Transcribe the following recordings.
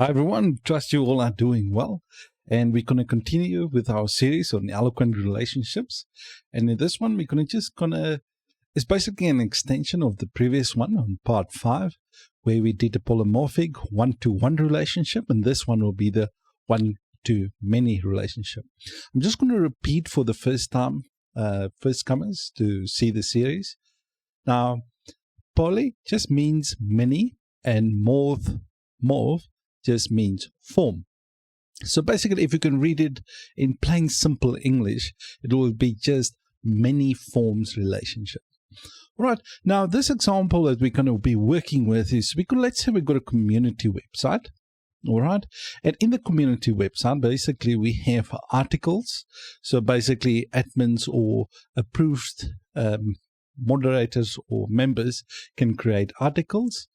Hi everyone, trust you all are doing well, and we're going to continue with our series on eloquent relationships. And in this one, we're going to it's basically an extension of the previous one on part 5, where we did a polymorphic one-to-one relationship, and this one will be the one-to-many relationship. I'm just going to repeat for the first time, first comers to see the series. Now, poly just means many, and morph just means form. So basically, if you can read it in plain simple English, it will be just many forms relationship. All right, now this example that we're going to be working with is, let's say we've got a community website. All right, and in the community website, basically we have articles. So basically admins or approved moderators or members can create articles.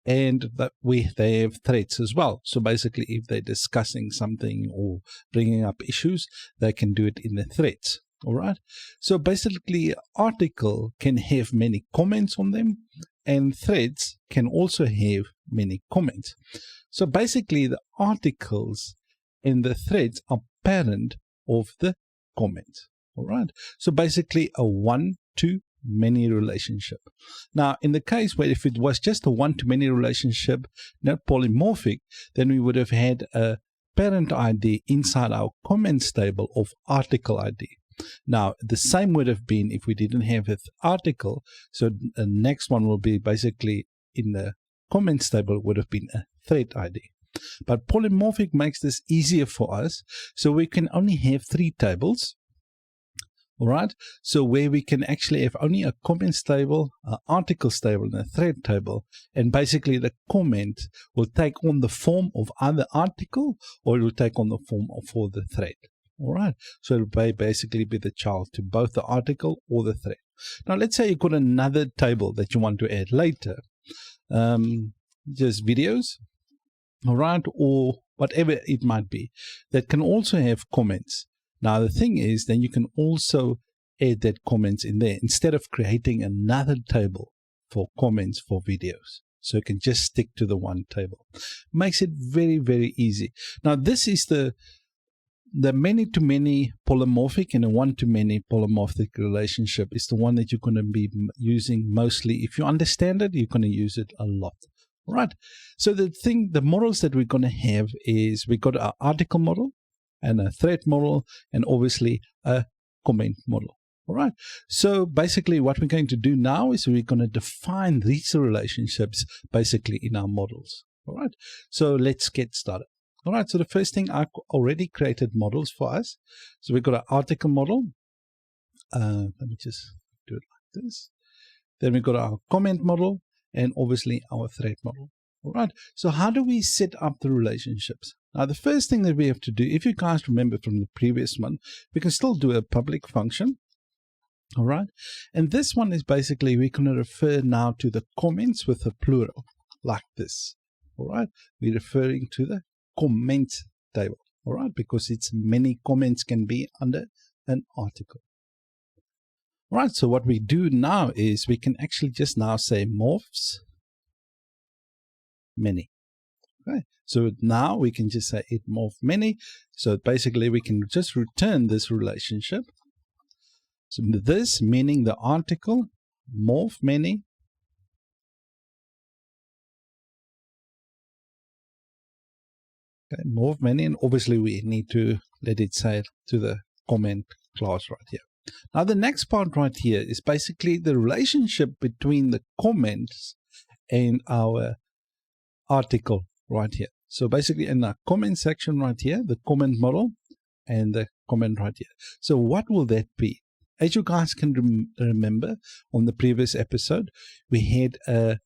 And that they have threads as well. So basically, if they're discussing something or bringing up issues, they can do it in the threads. All right. So basically, article can have many comments on them, and threads can also have many comments. So basically, the articles and the threads are parent of the comments. All right. So basically, a one-to-many relationship. Now, in the case where if it was just a one-to-many relationship, not polymorphic, then we would have had a parent ID inside our comments table of article ID. Now, the same would have been if we didn't have an article. So the next one will be basically in the comments table would have been a thread ID. But polymorphic makes this easier for us. So we can only have 3 tables. All right, so where we can actually have only a comments table, an articles table, and a thread table, and basically the comment will take on the form of either article or it will take on the form for the thread. All right, so it will basically be the child to both the article or the thread. Now, let's say you've got another table that you want to add later, just videos, all right, or whatever it might be, that can also have comments. Now, the thing is, then you can also add that comments in there instead of creating another table for comments for videos. So you can just stick to the one table. Makes it very, very easy. Now, this is the many-to-many polymorphic and a one-to-many polymorphic relationship is the one that you're going to be using mostly. If you understand it, you're going to use it a lot. All right. So the models that we're going to have is we got our article model, and a thread model, and obviously a comment model. All right. So basically what we're going to do now is we're going to define these relationships basically in our models. All right. So let's get started. All right. So the first thing, I already created models for us. So we've got an article model. Let me just do it like this. Then we've got our comment model and obviously our thread model. All right. So how do we set up the relationships? Now, the first thing that we have to do, if you guys remember from the previous one, we can still do a public function. All right. And this one is basically, we're going to refer now to the comments with a plural like this. All right. We're referring to the comment table. All right. Because it's many comments can be under an article. All right. So what we do now is we can actually just now say morphs many. Okay. So now we can just say it morph many. So basically we can just return this relationship. So this meaning the article morph many. Okay, morph many, and obviously we need to let it say to the comment class right here. Now the next part right here is basically the relationship between the comments and our article right here. So basically in the comment section right here, the comment model and the comment right here. So what will that be? As you guys can remember on the previous episode, we had a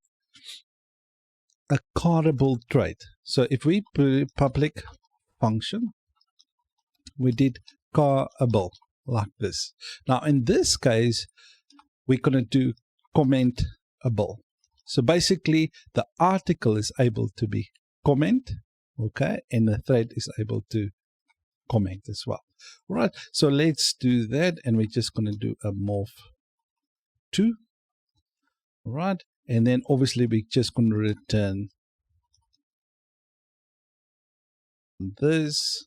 cardable trait. So if we put public function, we did cardable like this. Now in this case, we're going to do commentable. So basically the article is able to be comment, okay, and the thread is able to comment as well. All right, so let's do that, and we're just going to do a morph 2. All right, and then obviously we're just going to return this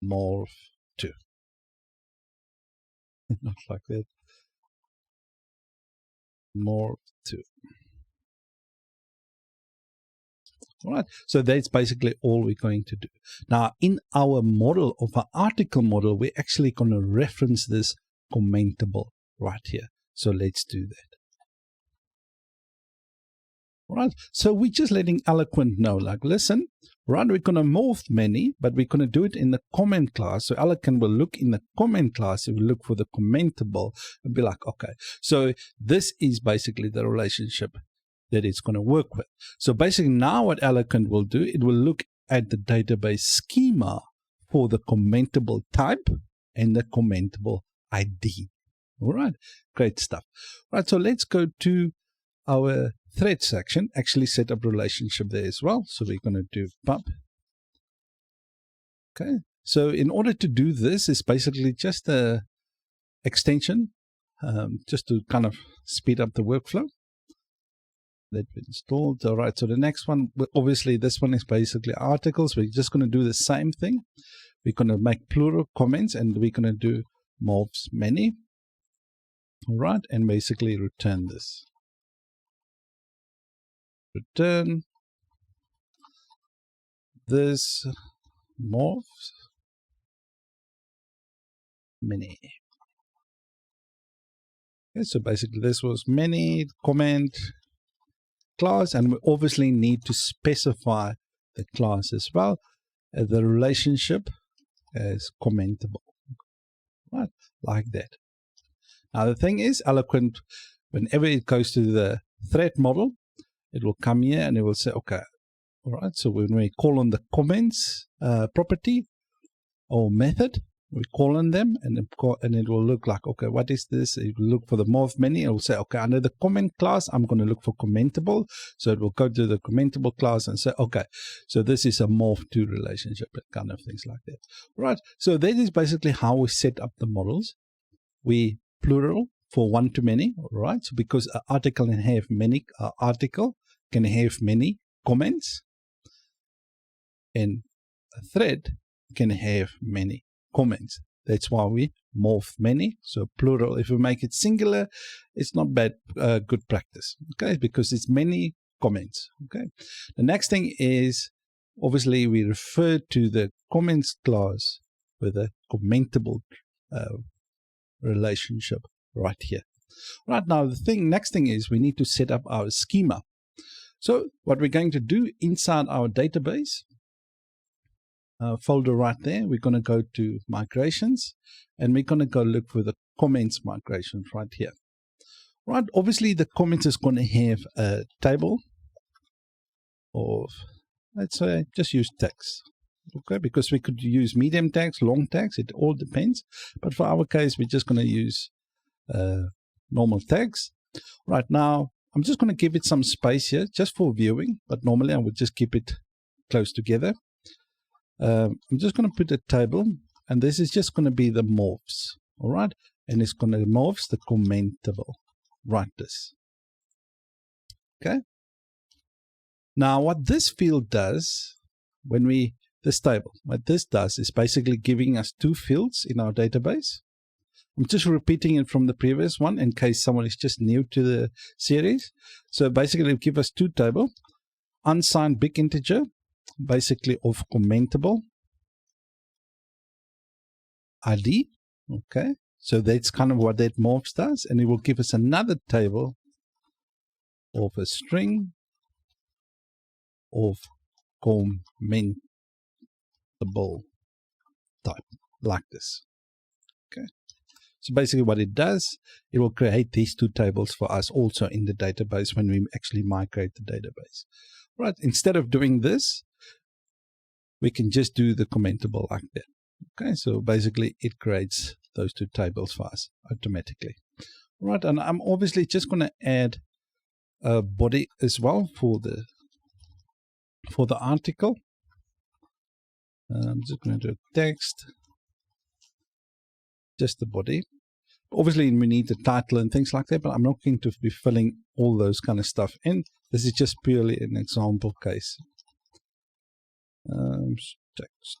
morph to. Not like that. Morph to. All right, so that's basically all we're going to do. Now, in our model of our article model, we're actually going to reference this commentable right here. So let's do that. All right, so we're just letting Eloquent know, like, listen, right, we're going to morph many, but we're going to do it in the comment class. So Eloquent will look in the comment class, it will look for the commentable and be like, okay, so this is basically the relationship that it's going to work with. So basically now what Eloquent will do, it will look at the database schema for the commentable type and the commentable ID. All right, great stuff. All right, so let's go to our thread section, actually set up relationship there as well. So we're going to do pub. Okay, so in order to do this, is basically just a extension, just to kind of speed up the workflow. That we installed. All right, so the next one, obviously this one is basically articles. We're just going to do the same thing. We're going to make plural comments and we're going to do morphs many. All right, and basically return this. Return this morphs many. Okay, so basically this was many comment class, and we obviously need to specify the class as well as the relationship as commentable, right, like that. Now the thing is, Eloquent, whenever it goes to the thread model, it will come here and it will say, okay, all right, so when we call on the comments property or method, we call on them and it will look like, okay, what is this? It will look for the morph many. It will say, okay, under the comment class, I'm going to look for commentable. So it will go to the commentable class and say, okay, so this is a morph to relationship, kind of things like that. Right. So that is basically how we set up the models. We plural for one to many, right? So because an article can have many, article can have many comments, and a thread can have many comments. That's why we morph many. So plural, if we make it singular, it's not bad, good practice, okay, because it's many comments. Okay, the next thing is, obviously we refer to the comments class with a commentable relationship right here. Right, now the next thing is we need to set up our schema. So what we're going to do inside our database folder right there, we're going to go to migrations and we're going to go look for the comments migrations right here. Right, obviously the comments is going to have a table of, let's say, just use tags. Okay, because we could use medium tags, long tags, it all depends. But for our case, we're just going to use normal tags. Right now, I'm just going to give it some space here just for viewing, but normally I would just keep it close together. I'm just going to put a table, and this is just going to be the morphs, all right? And it's going to morphs the commentable, right this. Okay? Now, what this field does, this table, what this does is basically giving us two fields in our database. I'm just repeating it from the previous one in case someone is just new to the series. So basically it'll give us two tables, unsigned big integer, basically of commentable ID. Okay, so that's kind of what that morphs does, and it will give us another table of a string of commentable type, like this. Okay. So basically what it does, it will create these two tables for us also in the database when we actually migrate the database. Right, instead of doing this, we can just do the commentable like that. Okay, so basically it creates those two tables for us automatically. Right, and I'm obviously just going to add a body as well for the article. I'm just going to do text, just the body. Obviously, we need the title and things like that, but I'm not going to be filling all those kind of stuff in. This is just purely an example case. text.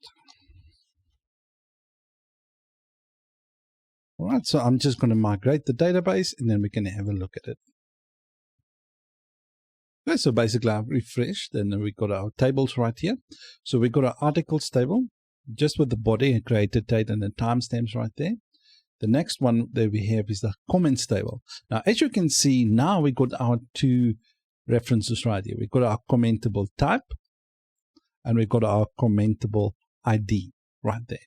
All right, so I'm just going to migrate the database and then we can have a look at it. Okay, so basically I've refreshed and then we got our tables right here. So we got our articles table just with the body and created date and the timestamps right there. The next one that we have is the comments table. Now, as you can see, now we got our two references right here. We got our commentable type and we got our commentable ID right there.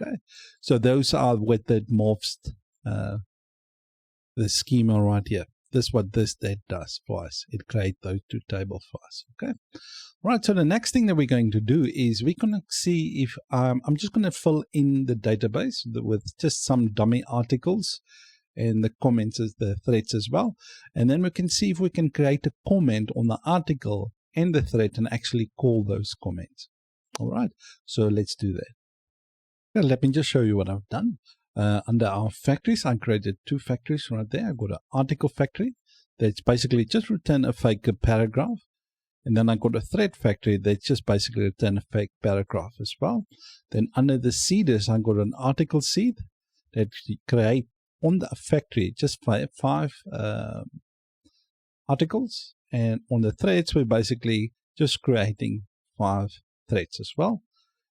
Okay, so those are what that morphs the schema right here. This is what that does for us. It creates those two tables for us. Okay. Right. So the next thing that we're going to do is we're going to see if I'm just going to fill in the database with just some dummy articles and the comments as the threads as well. And then we can see if we can create a comment on the article and the thread and actually call those comments. All right. So let's do that. Okay, let me just show you what I've done. Under our factories, I created two factories right there. I've got an article factory that's basically just return a fake paragraph. And then I got a thread factory that's just basically return a fake paragraph as well. Then under the seeders, I got an article seed that create on the factory just five articles. And on the threads, we're basically just creating 5 threads as well.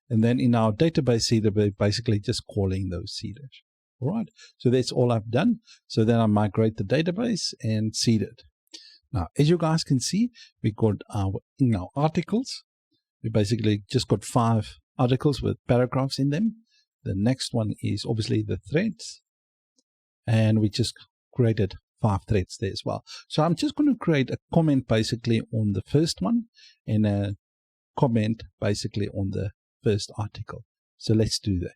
And then in our database seeder, we're basically just calling those seeders. All right. So that's all I've done. So then I migrate the database and seed it. Now, as you guys can see, we got in our articles. We basically just got 5 articles with paragraphs in them. The next one is obviously the threads. And we just created 5 threads there as well. So I'm just going to create a comment basically on the first one and a comment basically on the first article. So let's do that.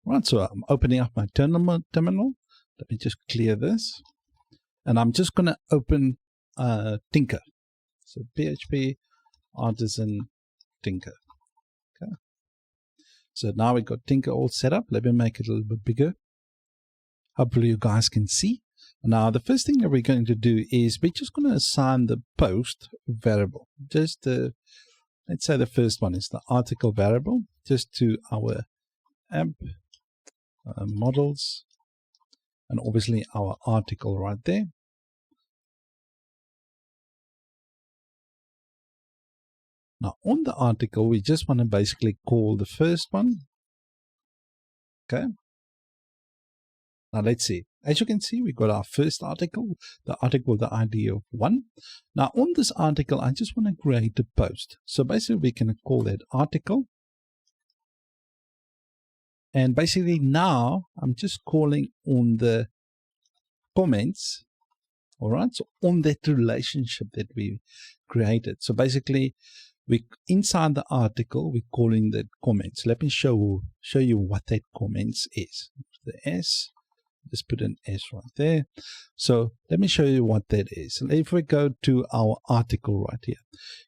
Right, so I'm opening up my terminal. Let me just clear this. And I'm just going to open Tinker. So PHP artisan Tinker. Okay. So now we've got Tinker all set up. Let me make it a little bit bigger. Hopefully you guys can see. Now the first thing that we're going to do is we're just going to assign the post variable. Just let's say the first one is the article variable, just to our amp models, and obviously our article right there. Now on the article, we just want to basically call the first one. Okay. Now let's see. As you can see, we got our first article, the article with the ID of 1. Now on this article, I just want to create a post. So basically we can call that article. And basically now I'm just calling on the comments. All right. So on that relationship that we created. So basically we inside the article, we're calling the comments. Let me show you what that comments is. The S. Just put an S right there. So let me show you what that is. If we go to our article right here,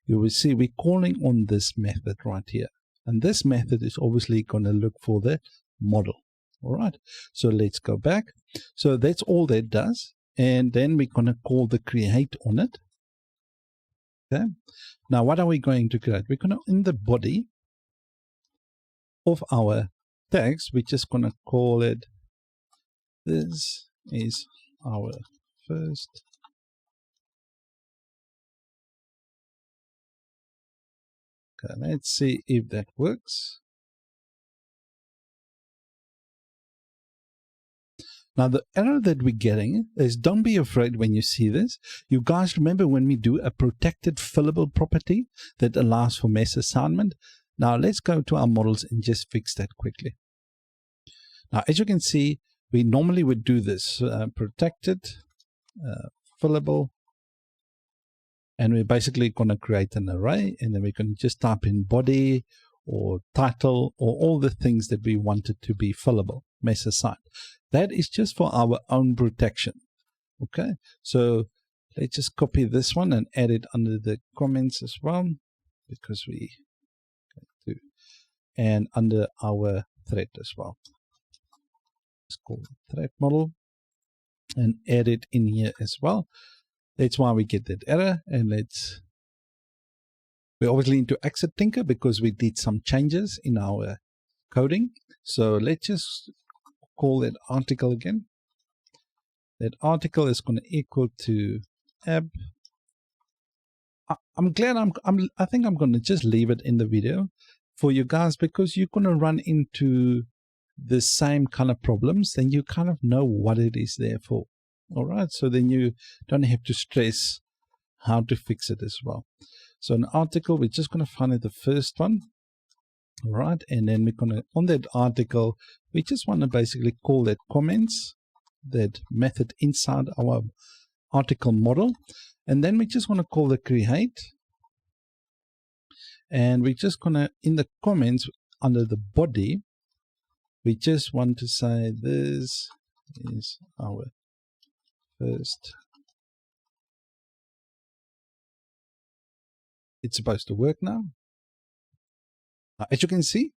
you will see we're calling on this method right here. And this method is obviously going to look for the model. All right. So let's go back. So that's all that does. And then we're going to call the create on it. Okay. Now, what are we going to create? We're going to, in the body of our text, we're just going to call it, this is our first okay, let's see if that works. Now the error that we're getting is, don't be afraid when you see this. You guys remember when we do a protected fillable property that allows for mass assignment? Now let's go to our models and just fix that quickly. Now as you can see, we normally would do this protected, fillable, and we're basically going to create an array, and then we can just type in body or title or all the things that we wanted to be fillable, mass assigned. That is just for our own protection. Okay, so let's just copy this one and add it under the comments as well, because we do, and under our thread as well. Called thread model and add it in here as well. That's why we get that error, and let's We obviously need to exit Tinker because we did some changes in our coding. So let's just call that article again. That article is going to equal to ab. I'm glad I think I'm going to just leave it in the video for you guys, because you're going to run into the same kind of problems, then you kind of know what it is there for. All right, so then you don't have to stress how to fix it as well. So an article, we're just going to find the first one. All right, and then we're going to, on that article, we just want to basically call that comments, that method inside our article model. And then we just want to call the create. And we're just going to, in the comments under the body, we just want to say this is our first. It's supposed to work now. As you can see,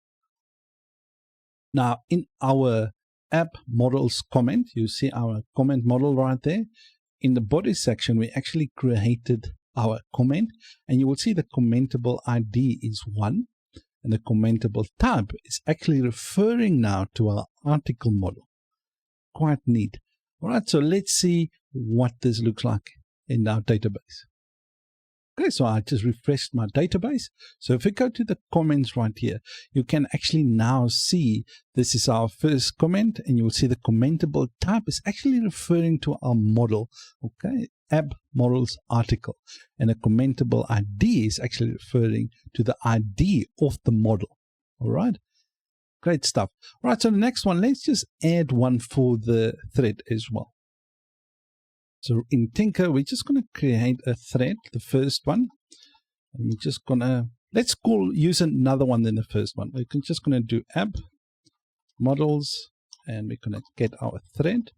now in our app models comment, you see our comment model right there. In the body section, we actually created our comment, and you will see the commentable ID is 1, and the commentable type is actually referring now to our article model. Quite neat. All right, so let's see what this looks like in our database. Okay, so I just refreshed my database. So if we go to the comments right here, you can actually now see this is our first comment, and you will see the commentable type is actually referring to our model, okay, app models article. And a commentable ID is actually referring to the ID of the model. All right, great stuff. All right, so the next one, let's just add one for the thread as well. So in Tinker, we're just going to create a thread, the first one. And we're just going to, let's use another one than the first one. We're just going to do app models, and we're going to get our thread.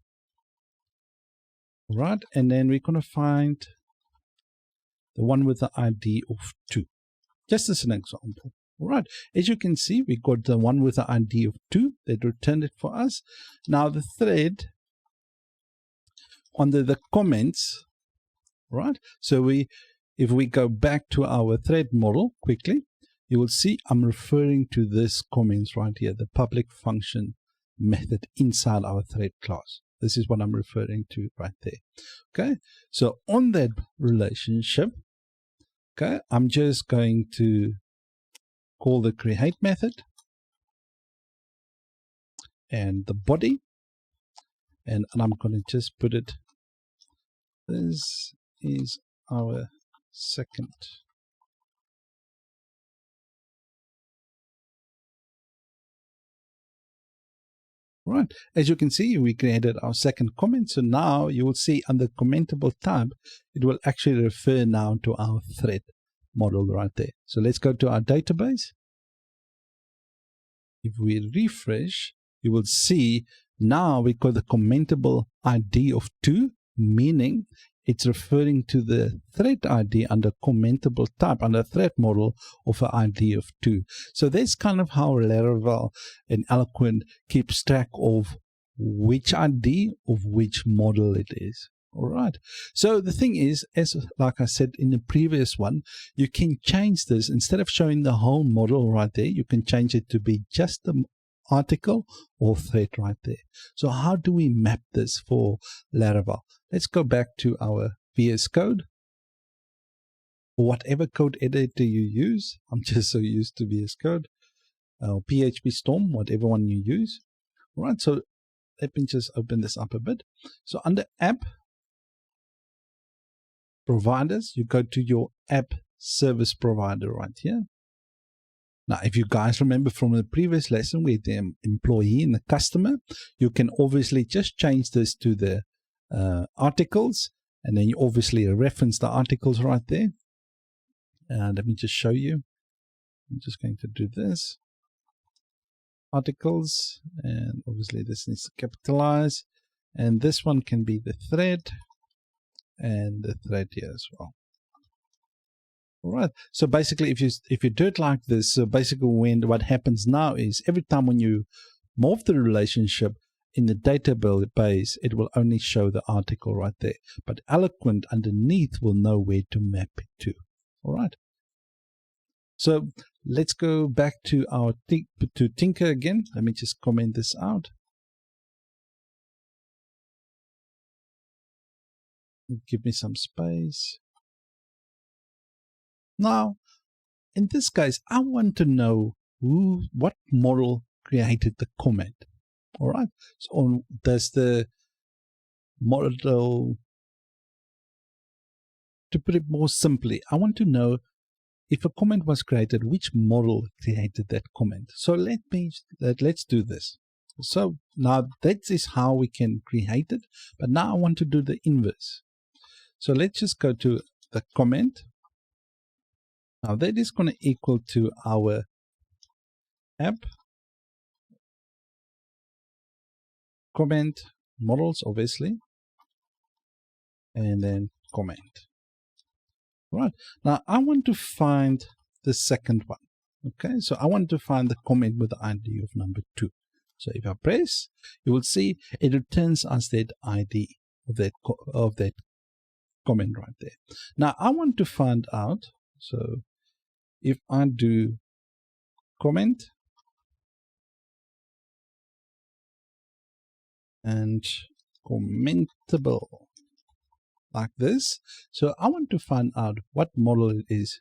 All right, and then we're going to find the one with the ID of 2. Just as an example. All right, as you can see, we got the one with the ID of 2 that returned it for us. Now the thread under the comments, right? So if we go back to our thread model quickly, you will see I'm referring to this comments right here, the public function method inside our thread class. This is what I'm referring to right there. Okay, so on that relationship, okay, I'm just going to call the create method and the body, and I'm going to just put it, this is our second. Right, as you can see, we created our second comment. So now you will see under commentable type, it will actually refer now to our thread model right there. So let's go to our database. If we refresh, you will see now we got the commentable ID of 2, meaning it's referring to the thread ID under commentable type, under thread model of an ID of 2. So that's kind of how Laravel and Eloquent keeps track of which ID of which model it is. All right. So the thing is, like I said in the previous one, you can change this. Instead of showing the whole model right there, you can change it to be just the article or thread right there. So how do we map this for Laravel? Let's go back to our VS Code. Whatever code editor you use, I'm just so used to VS Code, or PHP Storm, whatever one you use. All right, so let me just open this up a bit. So under app providers, you go to your app service provider right here. Now, if you guys remember from the previous lesson with the employee and the customer, you can obviously just change this to the articles, and then you obviously reference the articles right there. Let me just show you. I'm just going to do this. Articles, and obviously this needs to capitalize. And this one can be the thread, and the thread here as well. All right. So basically, if you do it like this, so basically what happens now is every time when you morph the relationship in the database, it will only show the article right there. But Eloquent underneath will know where to map it to. All right. So let's go back to our Tinker again. Let me just comment this out. Give me some space. Now, in this case, I want to know what model created the comment. All right. So does the model, to put it more simply, I want to know if a comment was created, which model created that comment. So let's do this. So now that is how we can create it, but now I want to do the inverse. So let's just go to the comment. Now that is going to equal to our app comment models, obviously, and then comment. Right. Now I want to find the second one. Okay, so I want to find the comment with the ID of number 2. So if I press, you will see it returns us that ID of that comment right there. Now I want to find out, so if I do comment and commentable like this, so I want to find out what model it is,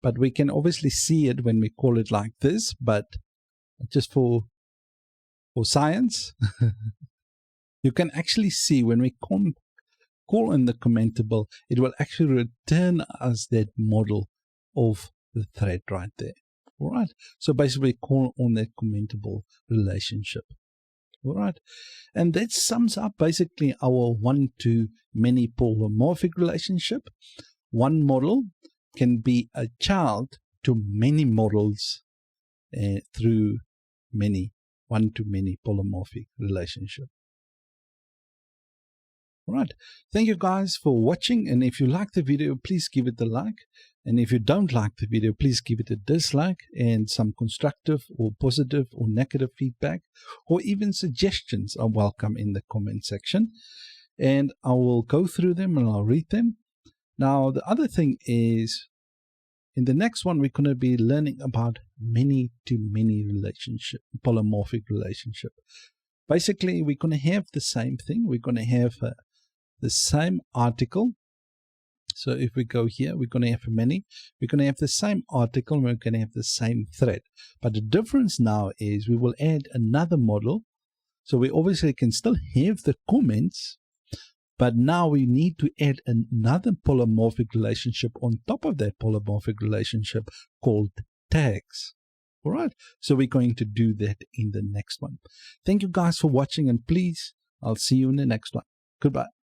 but we can obviously see it when we call it like this, but just for science, you can actually see when we call in the commentable, it will actually return us that model of the thread right there. All right. So basically call on that commentable relationship. All right. And that sums up basically our one-to-many polymorphic relationship. One model can be a child to many models through one-to-many polymorphic relationship. All right. Thank you guys for watching. And if you like the video, please give it a like. And if you don't like the video, please give it a dislike, and some constructive or positive or negative feedback or even suggestions are welcome in the comment section. And I will go through them and I'll read them. Now, the other thing is, in the next one, we're going to be learning about many-to-many relationship, polymorphic relationship. Basically, we're going to have the same thing. We're going to have the same article. So if we go here, we're going to have many. We're going to have the same article. And we're going to have the same thread. But the difference now is we will add another model. So we obviously can still have the comments, but now we need to add another polymorphic relationship on top of that polymorphic relationship called tags. All right. So we're going to do that in the next one. Thank you guys for watching, and please, I'll see you in the next one. Goodbye.